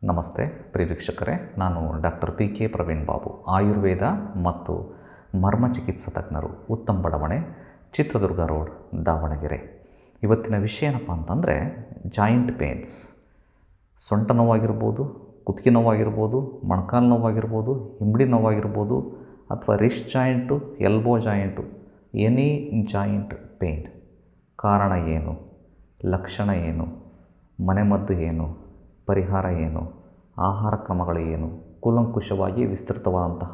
ನಮಸ್ತೆ ಪ್ರಿಯ ವೀಕ್ಷಕರೇ, ನಾನು ಡಾಕ್ಟರ್ PK ಪ್ರವೀಣ್ ಬಾಬು, ಆಯುರ್ವೇದ ಮತ್ತು ಮರ್ಮ ಚಿಕಿತ್ಸಾ ತಜ್ಞರು, ಉತ್ತಮ ಬಡಾವಣೆ, ಚಿತ್ರದುರ್ಗ ರೋಡ್, ದಾವಣಗೆರೆ. ಇವತ್ತಿನ ವಿಷಯ ಏನಪ್ಪ ಅಂತಂದರೆ ಜಾಯಿಂಟ್ ಪೇನ್ಸ್. ಸೊಂಟ ನೋವಾಗಿರ್ಬೋದು, ಕುತ್ತಿಗೆ ನೋವಾಗಿರ್ಬೋದು, ಮೊಣಕಾಲು ನೋವಾಗಿರ್ಬೋದು, ಹಿಂಬಡಿ ನೋವಾಗಿರ್ಬೋದು, ಅಥವಾ wrist joint, elbow joint, any joint pain. ಕಾರಣ ಏನು, ಲಕ್ಷಣ ಏನು, ಮನೆಮದ್ದು ಏನು, ಪರಿಹಾರ ಏನು, ಆಹಾರ ಕ್ರಮಗಳು ಏನು, ಕೂಲಂಕುಷವಾಗಿ ವಿಸ್ತೃತವಾದಂತಹ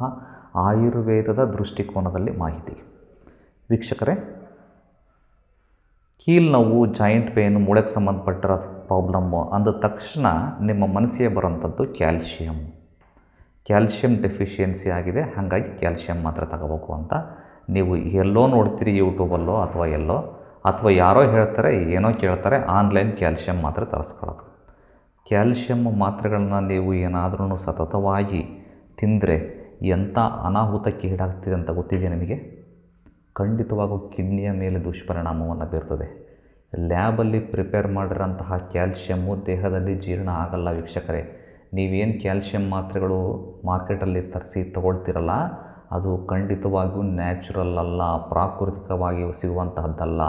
ಆಯುರ್ವೇದದ ದೃಷ್ಟಿಕೋನದಲ್ಲಿ ಮಾಹಿತಿ. ವೀಕ್ಷಕರೇ, ಕೀಲು ನೋವು, ಜಾಯಿಂಟ್ ಪೇನು, ಮೂಳೆಗೆ ಸಂಬಂಧಪಟ್ಟಿರೋ ಪ್ರಾಬ್ಲಮ್ಮು ಅಂದ ತಕ್ಷಣ ನಿಮ್ಮ ಮನಸ್ಸಿಗೆ ಬರೋಂಥದ್ದು ಕ್ಯಾಲ್ಶಿಯಂ ಡೆಫಿಷಿಯನ್ಸಿ ಆಗಿದೆ, ಹಾಗಾಗಿ ಕ್ಯಾಲ್ಶಿಯಂ ಮಾತ್ರೆ ತಗೋಬೇಕು ಅಂತ ನೀವು ಎಲ್ಲೋ ನೋಡ್ತೀರಿ, ಯೂಟ್ಯೂಬಲ್ಲೋ ಅಥವಾ ಯಾರೋ ಹೇಳ್ತಾರೆ, ಏನೋ ಕೇಳ್ತಾರೆ, ಆನ್ಲೈನ್ ಕ್ಯಾಲ್ಶಿಯಂ ಮಾತ್ರೆ ತರಿಸ್ಕೊಳ್ಳೋದು. ಕ್ಯಾಲ್ಶಿಯಂ ಮಾತ್ರೆಗಳನ್ನ ನೀವು ಏನಾದ್ರೂ ಸತತವಾಗಿ ತಿಂದರೆ ಎಂಥ ಅನಾಹುತಕ್ಕೆ ಈಡಾಗ್ತಿದೆ ಅಂತ ಗೊತ್ತಿದೆ ನಿಮಗೆ. ಖಂಡಿತವಾಗೂ ಕಿಡ್ನಿಯ ಮೇಲೆ ದುಷ್ಪರಿಣಾಮವನ್ನು ಬೀರ್ತದೆ. ಲ್ಯಾಬಲ್ಲಿ ಪ್ರಿಪೇರ್ ಮಾಡಿರೋಂತಹ ಕ್ಯಾಲ್ಶಿಯಮ್ಮು ದೇಹದಲ್ಲಿ ಜೀರ್ಣ ಆಗಲ್ಲ. ವೀಕ್ಷಕರೇ, ನೀವೇನು ಕ್ಯಾಲ್ಶಿಯಂ ಮಾತ್ರೆಗಳು ಮಾರ್ಕೆಟಲ್ಲಿ ತರಿಸಿ ತೊಗೊಳ್ತಿರಲ್ಲ, ಅದು ಖಂಡಿತವಾಗಿಯೂ ನ್ಯಾಚುರಲ್ ಅಲ್ಲ, ಪ್ರಾಕೃತಿಕವಾಗಿ ಸಿಗುವಂತಹದ್ದಲ್ಲ.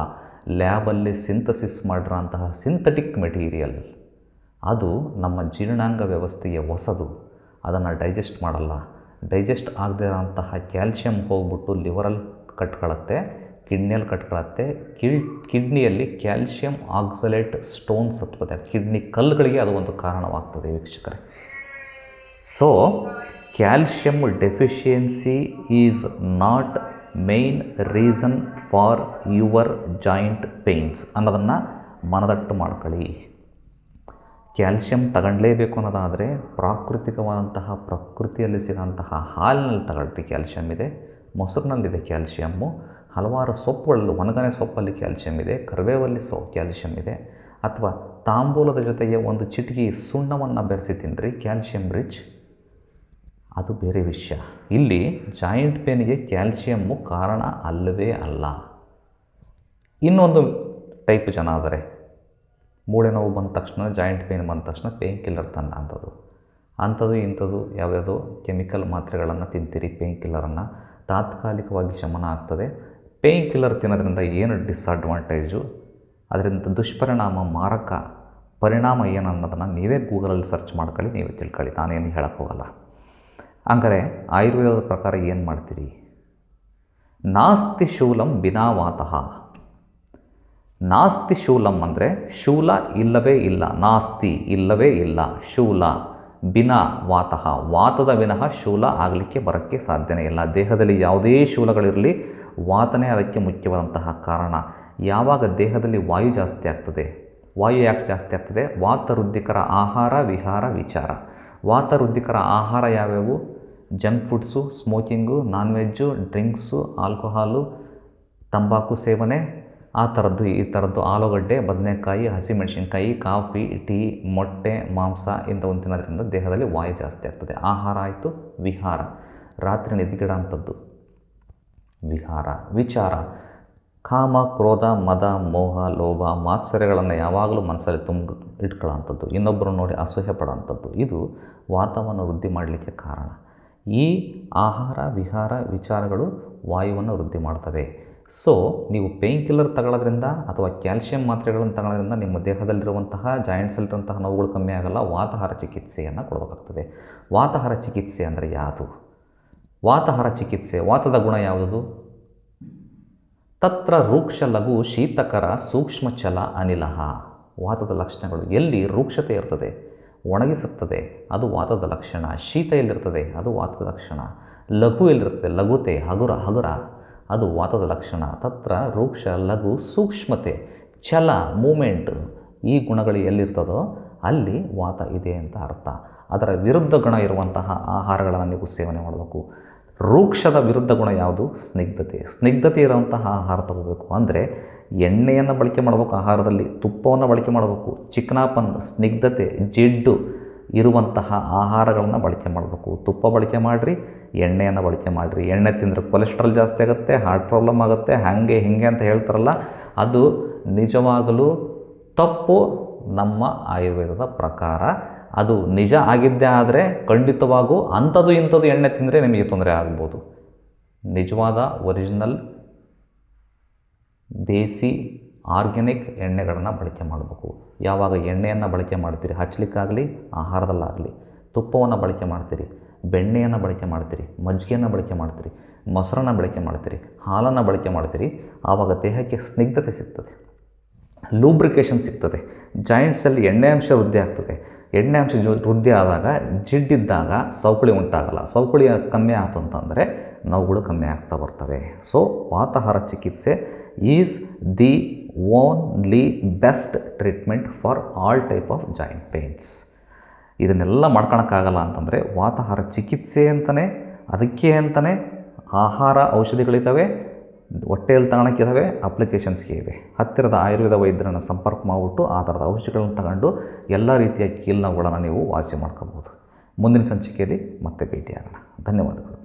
ಲ್ಯಾಬಲ್ಲಿ ಸಿಂಥಸಿಸ್ ಮಾಡಿರೋಂತಹ ಸಿಂಥೆಟಿಕ್ ಮೆಟೀರಿಯಲ್. ಅದು ನಮ್ಮ ಜೀರ್ಣಾಂಗ ವ್ಯವಸ್ಥೆಯ ಹೊಸದು, ಅದನ್ನು ಡೈಜೆಸ್ಟ್ ಮಾಡಲ್ಲ. ಡೈಜೆಸ್ಟ್ ಆಗದೇ ಇರೋಂತಹ ಕ್ಯಾಲ್ಶಿಯಂ ಹೋಗ್ಬಿಟ್ಟು ಲಿವರಲ್ಲಿ ಕಟ್ಕೊಳ್ಳುತ್ತೆ, ಕಿಡ್ನಿಯಲ್ಲಿ ಕಟ್ಕೊಳ್ಳುತ್ತೆ. ಕಿಡ್ನಿಯಲ್ಲಿ ಕ್ಯಾಲ್ಶಿಯಂ ಆಕ್ಸಲೇಟ್ ಸ್ಟೋನ್ಸ್ ಹತ್ಕೋತೆ, ಕಿಡ್ನಿ ಕಲ್ಲುಗಳಿಗೆ ಅದು ಒಂದು ಕಾರಣವಾಗ್ತದೆ ವೀಕ್ಷಕರೇ. So calcium deficiency is not main reason for your joint pains ಅನ್ನೋದನ್ನು ಮನದಟ್ಟು ಮಾಡ್ಕೊಳ್ಳಿ. ಕ್ಯಾಲ್ಶಿಯಂ ತಗೊಳ್ಳಲೇಬೇಕು ಅನ್ನೋದಾದರೆ ಪ್ರಾಕೃತಿಕವಾದಂತಹ ಪ್ರಕೃತಿಯಲ್ಲಿ ಸಿಗೋಂತಹ ಹಾಲಿನಲ್ಲಿ ತಗೊಳ್ಳಿ. ಕ್ಯಾಲ್ಶಿಯಂ ಇದೆ, ಮೊಸರಿನಲ್ಲಿದೆ ಕ್ಯಾಲ್ಶಿಯಮ್ಮು, ಹಲವಾರು ಸೊಪ್ಪುಗಳಲ್ಲಿ, ಒಣಗನೆ ಸೊಪ್ಪಲ್ಲಿ ಕ್ಯಾಲ್ಶಿಯಂ ಇದೆ, ಕರಿಬೇವಲ್ಲಿ ಕ್ಯಾಲ್ಶಿಯಂ ಇದೆ. ಅಥವಾ ತಾಂಬೂಲದ ಜೊತೆಗೆ ಒಂದು ಚಿಟಿಕೆ ಸುಣ್ಣವನ್ನು ಬೆರೆಸಿ ತಿನ್ನಿರಿ, ಕ್ಯಾಲ್ಶಿಯಂ ರಿಚ್. ಅದು ಬೇರೆ ವಿಷಯ. ಇಲ್ಲಿ ಜಾಯಿಂಟ್ ಪೇನಿಗೆ ಕ್ಯಾಲ್ಶಿಯಮ್ಮು ಕಾರಣ ಅಲ್ಲವೇ ಅಲ್ಲ. ಇನ್ನೊಂದು ಟೈಪ್ ಜನ ಆದರೆ, ಮೂಳೆ ನೋವು ಬಂದ ತಕ್ಷಣ, ಜಾಯಿಂಟ್ ಪೇನ್ ಬಂದ ತಕ್ಷಣ ಪೇನ್ ಕಿಲ್ಲರ್ ಅಂಥದ್ದು ಇಂಥದ್ದು ಯಾವುದ್ಯಾವುದೋ ಕೆಮಿಕಲ್ ಮಾತ್ರೆಗಳನ್ನು ತಿಂತೀರಿ. ಪೇನ್ ಕಿಲ್ಲರನ್ನು ತಾತ್ಕಾಲಿಕವಾಗಿ ಶಮನ ಆಗ್ತದೆ. ಪೇನ್ ಕಿಲ್ಲರ್ ತಿನ್ನೋದ್ರಿಂದ ಏನು ಡಿಸ್ಅಡ್ವಾಂಟೇಜು, ಅದರಿಂದ ದುಷ್ಪರಿಣಾಮ, ಮಾರಕ ಪರಿಣಾಮ ಏನು ಅನ್ನೋದನ್ನು ನೀವೇ ಗೂಗಲಲ್ಲಿ ಸರ್ಚ್ ಮಾಡ್ಕೊಳ್ಳಿ, ನೀವೇ ತಿಳ್ಕೊಳ್ಳಿ, ನಾನೇನು ಹೇಳಕ್ಕೆ ಹೋಗಲ್ಲ. ಹಂಗಾರೆ ಆಯುರ್ವೇದದ ಪ್ರಕಾರ ಏನು ಮಾಡ್ತೀರಿ? ನಾಸ್ತಿ ಶೂಲಂ ಬಿನಾ ವಾತಃ. ನಾಸ್ತಿ ಶೂಲಂ ಅಂದರೆ ಶೂಲ ಇಲ್ಲವೇ ಇಲ್ಲ, ನಾಸ್ತಿ ಇಲ್ಲವೇ ಇಲ್ಲ, ಶೂಲ ಬಿನಾ ವಾತಃ, ವಾತದ ವಿನಃ ಶೂಲ ಆಗಲಿಕ್ಕೆ ಬರೋಕ್ಕೆ ಸಾಧ್ಯನೇ ಇಲ್ಲ. ದೇಹದಲ್ಲಿ ಯಾವುದೇ ಶೂಲಗಳಿರಲಿ, ವಾತನೇ ಅದಕ್ಕೆ ಮುಖ್ಯವಾದಂತಹ ಕಾರಣ. ಯಾವಾಗ ದೇಹದಲ್ಲಿ ವಾಯು ಜಾಸ್ತಿ ಆಗ್ತದೆ, ವಾಯು ಯಾಕೆ ಜಾಸ್ತಿ ಆಗ್ತದೆ? ವಾತವೃದ್ಧಿಕರ ಆಹಾರ, ವಿಹಾರ, ವಿಚಾರ. ವಾತವೃದ್ಧಿಕರ ಆಹಾರ ಯಾವ್ಯಾವು? Junk foods, smoking, non veg, drinks, alcohol, ತಂಬಾಕು ಸೇವನೆ, ಆ ಥರದ್ದು ಈ ಥರದ್ದು, ಆಲೂಗಡ್ಡೆ, ಬದನೆಕಾಯಿ, ಹಸಿಮೆಣಸಿನ್ಕಾಯಿ, ಕಾಫಿ, ಟೀ, ಮೊಟ್ಟೆ, ಮಾಂಸ ಇಂಥವನ್ನು ತಿನ್ನೋದ್ರಿಂದ ದೇಹದಲ್ಲಿ ವಾಯು ಜಾಸ್ತಿ ಆಗ್ತದೆ. ಆಹಾರ ಆಯಿತು. ವಿಹಾರ, ರಾತ್ರಿ ನಿದ್ಗೆಡ ಅಂಥದ್ದು ವಿಹಾರ. ವಿಚಾರ, ಕಾಮ, ಕ್ರೋಧ, ಮದ, ಮೋಹ, ಲೋಭ, ಮಾತ್ಸರ್ಯಗಳನ್ನು ಯಾವಾಗಲೂ ಮನಸ್ಸಲ್ಲಿ ಇಟ್ಕೊಳ್ಳೋಂಥದ್ದು, ಇನ್ನೊಬ್ಬರು ನೋಡಿ ಅಸಹ್ಯ ಪಡೋಂಥದ್ದು, ಇದು ವಾತವನ್ನು ವೃದ್ಧಿ ಮಾಡಲಿಕ್ಕೆ ಕಾರಣ. ಈ ಆಹಾರ, ವಿಹಾರ, ವಿಚಾರಗಳು ವಾಯುವನ್ನು ವೃದ್ಧಿ ಮಾಡ್ತವೆ. ಸೊ ನೀವು ಪೇನ್ ಕಿಲ್ಲರ್ ತಗೊಳ್ಳೋದ್ರಿಂದ ಅಥವಾ ಕ್ಯಾಲ್ಶಿಯಂ ಮಾತ್ರೆಗಳನ್ನು ತಗೊಳ್ಳೋದ್ರಿಂದ ನಿಮ್ಮ ದೇಹದಲ್ಲಿರುವಂತಹ ಜಾಯಿಂಟ್ಸಲ್ಲಿರುವಂತಹ ನೋವುಗಳು ಕಮ್ಮಿ ಆಗಲ್ಲ. ವಾತಹಾರ ಚಿಕಿತ್ಸೆಯನ್ನು ಕೊಡಬೇಕಾಗ್ತದೆ. ವಾತಹಾರ ಚಿಕಿತ್ಸೆ ಅಂದರೆ ಯಾವುದು? ವಾತಹಾರ ಚಿಕಿತ್ಸೆ, ವಾತದ ಗುಣ ಯಾವುದು? ತತ್ರ ರೂಕ್ಷ ಲಘು ಶೀತಕರ ಸೂಕ್ಷ್ಮ ಚಲ ಅನಿಲಃ. ವಾತದ ಲಕ್ಷಣಗಳು, ಎಲ್ಲಿ ರೂಕ್ಷತೆ ಇರ್ತದೆ, ಒಣಗಿಸುತ್ತದೆ, ಅದು ವಾತದ ಲಕ್ಷಣ. ಶೀತ ಎಲ್ಲಿರ್ತದೆ, ಅದು ವಾತದ ಲಕ್ಷಣ. ಲಘು ಎಲ್ಲಿರ್ತದೆ, ಲಘುತೆ, ಹಗುರ, ಅದು ವಾತದ ಲಕ್ಷಣ. ತತ್ರ ರೂಕ್ಷ ಲಘು ಸೂಕ್ಷ್ಮತೆ, ಛಲ, ಮೂಮೆಂಟ್, ಈ ಗುಣಗಳು ಎಲ್ಲಿರ್ತದೋ ಅಲ್ಲಿ ವಾತ ಇದೆ ಅಂತ ಅರ್ಥ. ಅದರ ವಿರುದ್ಧ ಗುಣ ಇರುವಂತಹ ಆಹಾರಗಳನ್ನು ನೀವು ಸೇವನೆ ಮಾಡಬೇಕು. ರೂಕ್ಷದ ವಿರುದ್ಧ ಗುಣ ಯಾವುದು? ಸ್ನಿಗ್ಧತೆ ಇರುವಂತಹ ಆಹಾರ ತಗೋಬೇಕು. ಅಂದರೆ ಎಣ್ಣೆಯನ್ನು ಬಳಕೆ ಮಾಡಬೇಕು, ಆಹಾರದಲ್ಲಿ ತುಪ್ಪವನ್ನು ಬಳಕೆ ಮಾಡಬೇಕು. ಚಿಕನಾಪನ್, ಸ್ನಿಗ್ಧತೆ, ಜಿಡ್ಡು ಇರುವಂತಹ ಆಹಾರಗಳನ್ನು ಬಳಕೆ ಮಾಡಬೇಕು. ತುಪ್ಪ ಬಳಕೆ ಮಾಡಿರಿ, ಎಣ್ಣೆಯನ್ನು ಬಳಕೆ ಮಾಡಿರಿ. ಎಣ್ಣೆ ತಿಂದರೆ ಕೊಲೆಸ್ಟ್ರಾಲ್ ಜಾಸ್ತಿ ಆಗುತ್ತೆ, ಹಾರ್ಟ್ ಪ್ರಾಬ್ಲಮ್ ಆಗುತ್ತೆ, ಹಾಗೆ ಹೀಗೆ ಅಂತ ಹೇಳ್ತಾರಲ್ಲ, ಅದು ನಿಜವಾಗಲೂ ತಪ್ಪು ನಮ್ಮ ಆಯುರ್ವೇದದ ಪ್ರಕಾರ. ಅದು ನಿಜ ಆಗಿದ್ದೇ ಆದರೆ ಖಂಡಿತವಾಗೂ ಅಂಥದ್ದು ಇಂಥದ್ದು ಎಣ್ಣೆ ತಿಂದರೆ ನಿಮಗೆ ತೊಂದರೆ ಆಗ್ಬೋದು. ನಿಜವಾದ ಒರಿಜಿನಲ್ ದೇಸಿ ಆರ್ಗ್ಯಾನಿಕ್ ಎಣ್ಣೆಗಳನ್ನು ಬಳಕೆ ಮಾಡಬೇಕು. ಯಾವಾಗ ಎಣ್ಣೆಯನ್ನು ಬಳಕೆ ಮಾಡ್ತೀರಿ, ಹಚ್ಚಲಿಕ್ಕಾಗಲಿ ಆಹಾರದಲ್ಲಾಗಲಿ, ತುಪ್ಪವನ್ನು ಬಳಕೆ ಮಾಡ್ತೀರಿ, ಬೆಣ್ಣೆಯನ್ನು ಬಳಕೆ ಮಾಡ್ತೀರಿ, ಮಜ್ಜಿಗೆಯನ್ನು ಬಳಕೆ ಮಾಡ್ತೀರಿ, ಮೊಸರನ್ನು ಬಳಕೆ ಮಾಡ್ತೀರಿ, ಹಾಲನ್ನು ಬಳಕೆ ಮಾಡ್ತೀರಿ, ಆವಾಗ ದೇಹಕ್ಕೆ ಸ್ನಿಗ್ಧತೆ ಸಿಗ್ತದೆ, ಲೂಬ್ರಿಕೇಷನ್ ಸಿಗ್ತದೆ, ಜಾಯಿಂಟ್ಸಲ್ಲಿ ಎಣ್ಣೆ ಅಂಶ ವೃದ್ಧಿ ಆಗ್ತದೆ. ಎಣ್ಣೆ ಅಂಶ ವೃದ್ಧಿ ಆದಾಗ ಜಿಡ್ಡಿದ್ದಾಗ ಸವಕಳಿ ಉಂಟಾಗಲ್ಲ. ಸವಕಳಿ ಕಮ್ಮಿ ಆಯಿತು ಅಂತಂದರೆ ನೋವುಗಳು ಕಮ್ಮಿ ಆಗ್ತಾ ಬರ್ತವೆ. ಸೊ ವಾತಾಹಾರ ಚಿಕಿತ್ಸೆ is the only best treatment for all type of joint pains. ಇದನ್ನೆಲ್ಲ ಮಾಡ್ಕೊಳಕ್ಕಾಗಲ್ಲ ಅಂತಂದರೆ ವಾತಾಹಾರ ಚಿಕಿತ್ಸೆ ಅಂತಲೇ ಅದಕ್ಕೆ ಅಂತಲೇ ಆಹಾರ ಔಷಧಿಗಳಿದ್ದಾವೆ, ಹೊಟ್ಟೆಯಲ್ಲಿ ತಗೊಳಕ್ಕಿದ್ದಾವೆ, ಅಪ್ಲಿಕೇಶನ್ಸ್ಗೆ ಇವೆ. ಹತ್ತಿರದ ಆಯುರ್ವೇದ ವೈದ್ಯರನ್ನು ಸಂಪರ್ಕ ಮಾಡಿಬಿಟ್ಟು ಆ ಥರದ ಔಷಧಿಗಳನ್ನು ತಗೊಂಡು ಎಲ್ಲ ರೀತಿಯ ಕೀಲು ನೋವುಗಳನ್ನು ನೀವು ವಾಸಿ ಮಾಡ್ಕೋಬೋದು. ಮುಂದಿನ ಸಂಚಿಕೆಯಲ್ಲಿ ಮತ್ತೆ ಭೇಟಿಯಾಗೋಣ. ಧನ್ಯವಾದಗಳು.